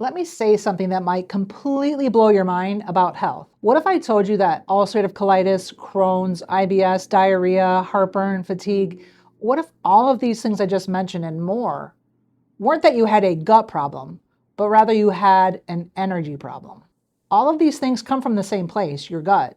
Let me say something that might completely blow your mind about health. What if I told you that ulcerative colitis, Crohn's, IBS, diarrhea, heartburn, fatigue, what if all of these things I just mentioned and more weren't that you had a gut problem, but rather you had an energy problem? All of these things come from the same place, your gut.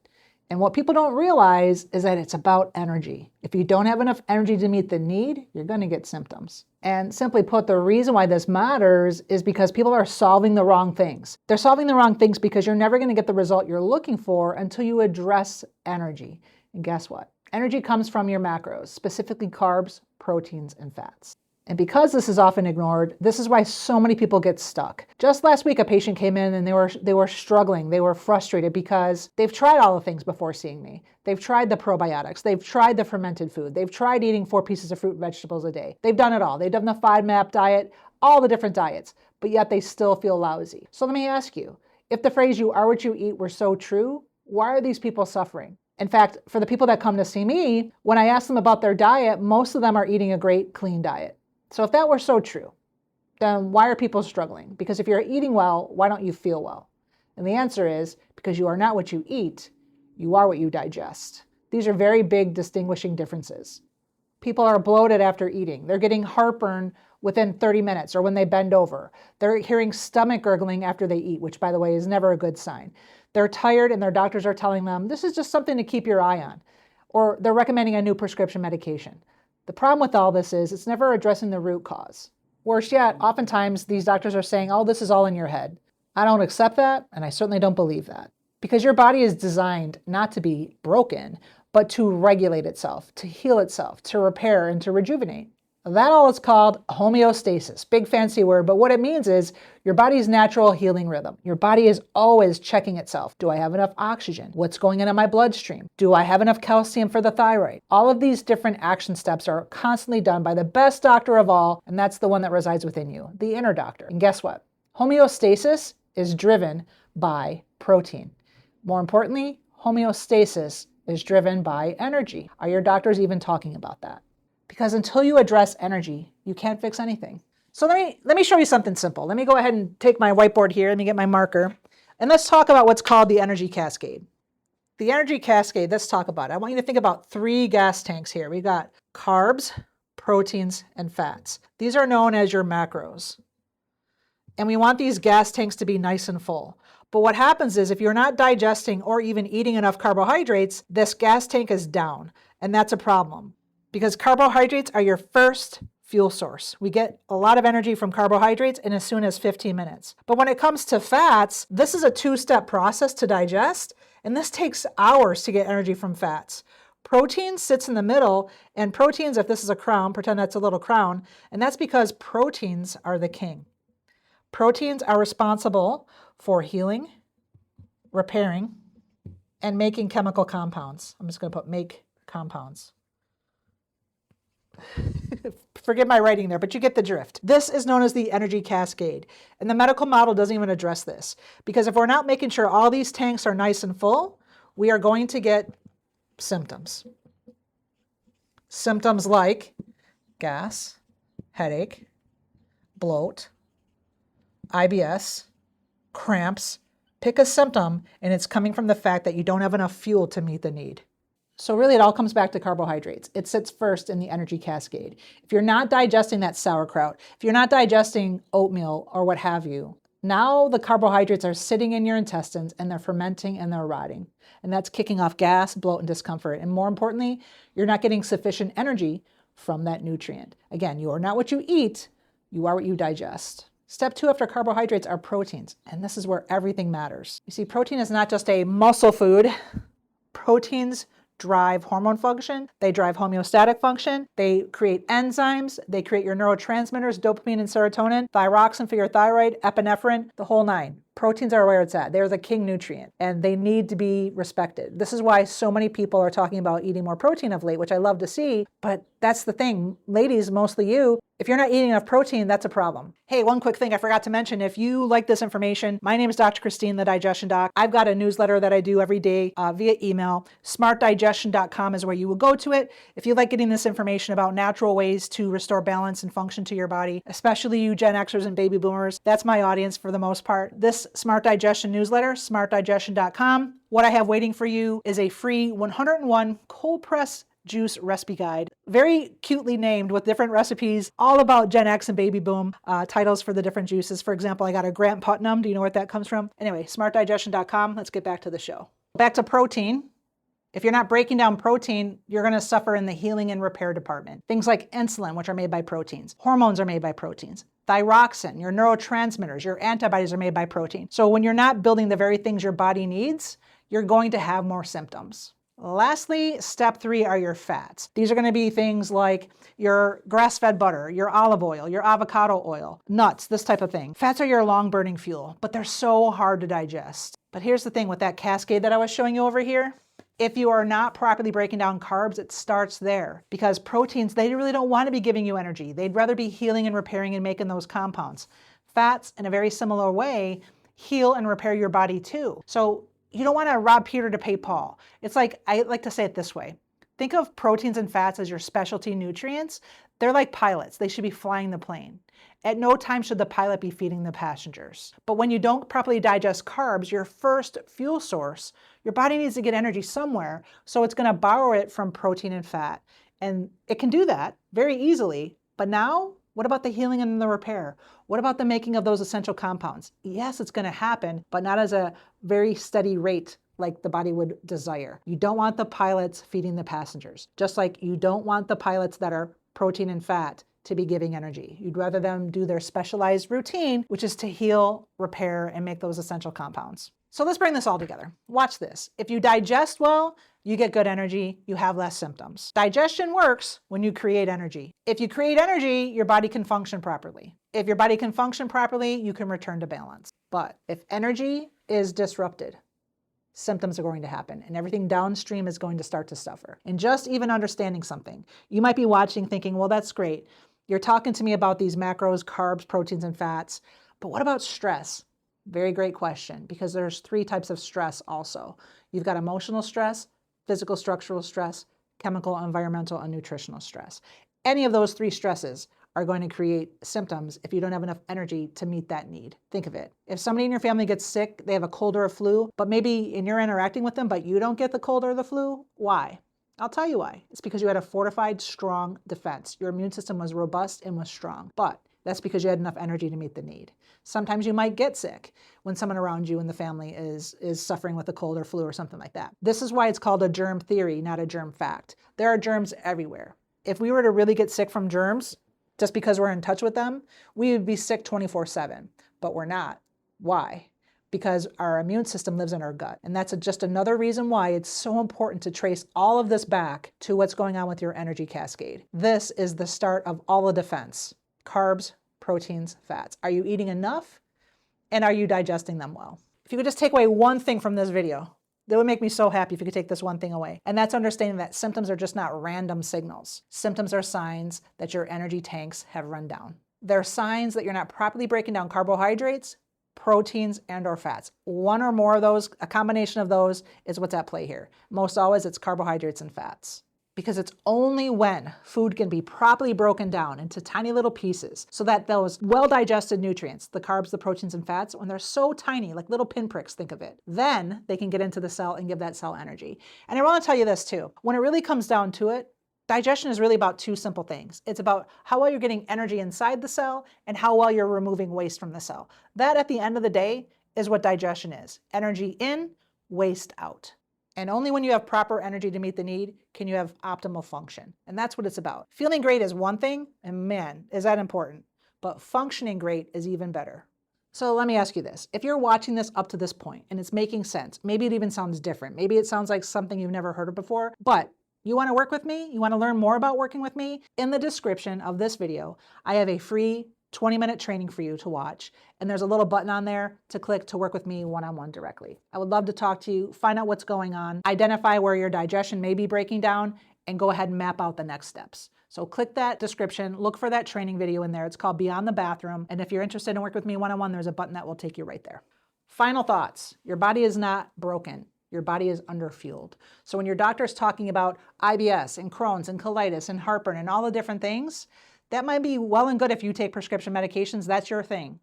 And what people don't realize is that it's about energy. If you don't have enough energy to meet the need, you're going to get symptoms. And simply put, the reason why this matters is because people are solving the wrong things. They're solving the wrong things because you're never going to get the result you're looking for until you address energy. And guess what? Energy comes from your macros, specifically carbs, proteins, and fats. And because this is often ignored, this is why so many people get stuck. Just last week, a patient came in and they were struggling. They were frustrated because they've tried all the things before seeing me. They've tried the probiotics. They've tried the fermented food. They've tried eating 4 pieces of fruit and vegetables a day. They've done it all. They've done the FODMAP diet, all the different diets, but yet they still feel lousy. So let me ask you, if the phrase "you are what you eat" were so true, why are these people suffering? In fact, for the people that come to see me, when I ask them about their diet, most of them are eating a great, clean diet. So if that were so true, then why are people struggling? Because if you're eating well, why don't you feel well? And the answer is because you are not what you eat, you are what you digest. These are very big distinguishing differences. People are bloated after eating. They're getting heartburn within 30 minutes or when they bend over. They're hearing stomach gurgling after they eat, which, by the way, is never a good sign. They're tired and their doctors are telling them, this is just something to keep your eye on. Or they're recommending a new prescription medication. The problem with all this is it's never addressing the root cause. Worse yet, oftentimes these doctors are saying, oh, this is all in your head. I don't accept that, and I certainly don't believe that. Because your body is designed not to be broken, but to regulate itself, to heal itself, to repair, and to rejuvenate. That all is called homeostasis. Big fancy word, but what it means is your body's natural healing rhythm. Your body is always checking itself. Do I have enough oxygen? What's going into my bloodstream? Do I have enough calcium for the thyroid? All of these different action steps are constantly done by the best doctor of all, and that's the one that resides within you, the inner doctor. And guess what? Homeostasis is driven by protein. More importantly, homeostasis is driven by energy. Are your doctors even talking about that? Because until you address energy, you can't fix anything. So let me show you something simple. Let me go ahead and take my whiteboard here. Let me get my marker. And let's talk about what's called the Energy Cascade. The Energy Cascade, let's talk about it. I want you to think about 3 gas tanks here. We got carbs, proteins, and fats. These are known as your macros. And we want these gas tanks to be nice and full. But what happens is if you're not digesting or even eating enough carbohydrates, this gas tank is down. And that's a problem. Because carbohydrates are your first fuel source. We get a lot of energy from carbohydrates in as soon as 15 minutes. But when it comes to fats, this is a 2-step process to digest, and this takes hours to get energy from fats. Protein sits in the middle, and proteins, if this is a crown, pretend that's a little crown, and that's because proteins are the king. Proteins are responsible for healing, repairing, and making chemical compounds. I'm just going to put make compounds. Forgive my writing there, but you get the drift. This is known as the Energy Cascade. And the medical model doesn't even address this. Because if we're not making sure all these tanks are nice and full, we are going to get symptoms. Symptoms like gas, headache, bloat, IBS, cramps. Pick a symptom, and it's coming from the fact that you don't have enough fuel to meet the need. So really it all comes back to carbohydrates. It sits first in the Energy Cascade. If you're not digesting that sauerkraut, if you're not digesting oatmeal or what have you, now the carbohydrates are sitting in your intestines and they're fermenting and they're rotting. And that's kicking off gas, bloat, and discomfort. And more importantly, you're not getting sufficient energy from that nutrient. Again, you are not what you eat, you are what you digest. Step 2 after carbohydrates are proteins, and this is where everything matters. You see, protein is not just a muscle food. Proteins drive hormone function, they drive homeostatic function, they create enzymes, they create your neurotransmitters, dopamine and serotonin, thyroxine for your thyroid, epinephrine, the whole 9. Proteins are where it's at. They're the king nutrient, and they need to be respected. This is why so many people are talking about eating more protein of late, which I love to see, but that's the thing. Ladies, mostly you, If you're not eating enough protein, that's a problem. Hey, one quick thing I forgot to mention. If you like this information, my name is Dr. Christine, the Digestion Doc. I've got a newsletter that I do every day via email. smartdigestion.com is where you will go to it. If you like getting this information about natural ways to restore balance and function to your body, especially you Gen Xers and baby boomers, that's my audience for the most part. This Smart Digestion newsletter, smartdigestion.com. What I have waiting for you is a free 101 cold press juice recipe guide, very cutely named with different recipes, all about Gen X and baby boom, titles for the different juices. For example, I got a Grant Putnam. Do you know where that comes from? Anyway, smartdigestion.com. Let's get back to the show. Back to protein. If you're not breaking down protein, you're going to suffer in the healing and repair department. Things like insulin, which are made by proteins. Hormones are made by proteins. Thyroxine, your neurotransmitters, your antibodies are made by protein. So when you're not building the very things your body needs, you're going to have more symptoms. Lastly, step 3 are your fats. These are going to be things like your grass-fed butter, your olive oil, your avocado oil, nuts, this type of thing. Fats are your long-burning fuel, but they're so hard to digest. But here's the thing with that cascade that I was showing you over here. If you are not properly breaking down carbs, it starts there, because proteins, they really don't want to be giving you energy. They'd rather be healing and repairing and making those compounds. Fats, in a very similar way, heal and repair your body too. So you don't want to rob Peter to pay Paul. It's like, I like to say it this way. Think of proteins and fats as your specialty nutrients. They're like pilots. They should be flying the plane. At no time should the pilot be feeding the passengers. But when you don't properly digest carbs, your first fuel source, your body needs to get energy somewhere, so it's going to borrow it from protein and fat. And it can do that very easily. But now, what about the healing and the repair? What about the making of those essential compounds? Yes, it's going to happen, but not as a very steady rate like the body would desire. You don't want the pilots feeding the passengers, just like you don't want the pilots that are protein and fat to be giving energy. You'd rather them do their specialized routine, which is to heal, repair, and make those essential compounds. So let's bring this all together. Watch this. If you digest well, you get good energy, you have less symptoms. Digestion works when you create energy. If you create energy, your body can function properly. If your body can function properly, you can return to balance. But if energy is disrupted, symptoms are going to happen and everything downstream is going to start to suffer. And just even understanding something, you might be watching thinking, well, that's great. You're talking to me about these macros, carbs, proteins, and fats, but what about stress? Very great question, because there's 3 types of stress also. You've got emotional stress, physical structural stress, chemical, environmental, and nutritional stress. Any of those 3 stresses are going to create symptoms if you don't have enough energy to meet that need. Think of it. If somebody in your family gets sick, they have a cold or a flu, but maybe and you're interacting with them, but you don't get the cold or the flu, why? I'll tell you why. It's because you had a fortified, strong defense. Your immune system was robust and was strong, but that's because you had enough energy to meet the need. Sometimes you might get sick when someone around you in the family is suffering with a cold or flu or something like that. This is why it's called a germ theory, not a germ fact. There are germs everywhere. If we were to really get sick from germs, just because we're in touch with them, we would be sick 24/7, but we're not. Why? Because our immune system lives in our gut. And that's just another reason why it's so important to trace all of this back to what's going on with your energy cascade. This is the start of all the defense. Carbs, proteins, fats. Are you eating enough? And are you digesting them well? If you could just take away one thing from this video, that would make me so happy if you could take this one thing away. And that's understanding that symptoms are just not random signals. Symptoms are signs that your energy tanks have run down. They're signs that you're not properly breaking down carbohydrates, proteins, and or fats. One or more of those, a combination of those is what's at play here. Most always it's carbohydrates and fats. Because it's only when food can be properly broken down into tiny little pieces so that those well-digested nutrients, the carbs, the proteins, and fats, when they're so tiny, like little pinpricks, think of it, then they can get into the cell and give that cell energy. And I want to tell you this too. When it really comes down to it, digestion is really about 2 simple things. It's about how well you're getting energy inside the cell and how well you're removing waste from the cell. That, at the end of the day, is what digestion is. Energy in, waste out. And only when you have proper energy to meet the need can you have optimal function. And that's what it's about. Feeling great is one thing, and man, is that important. But functioning great is even better. So let me ask you this. If you're watching this up to this point and it's making sense, maybe it even sounds different. Maybe it sounds like something you've never heard of before, but you want to work with me? You want to learn more about working with me? In the description of this video, I have a free 20-minute training for you to watch. And there's a little button on there to click to work with me one-on-one directly. I would love to talk to you, find out what's going on, identify where your digestion may be breaking down, and go ahead and map out the next steps. So click that description, look for that training video in there. It's called Beyond the Bathroom. And if you're interested in working with me one-on-one, there's a button that will take you right there. Final thoughts. Your body is not broken. Your body is underfueled. So when your doctor's talking about IBS and Crohn's and colitis and heartburn and all the different things, that might be well and good if you take prescription medications. That's your thing.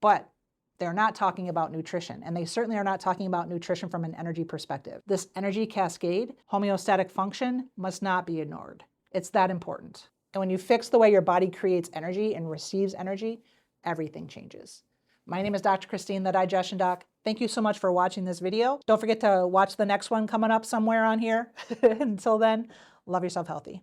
But they're not talking about nutrition, and they certainly are not talking about nutrition from an energy perspective. This energy cascade, homeostatic function, must not be ignored. It's that important. And when you fix the way your body creates energy and receives energy, everything changes. My name is Dr. Christine, the Digestion Doc. Thank you so much for watching this video. Don't forget to watch the next one coming up somewhere on here. Until then, love yourself healthy.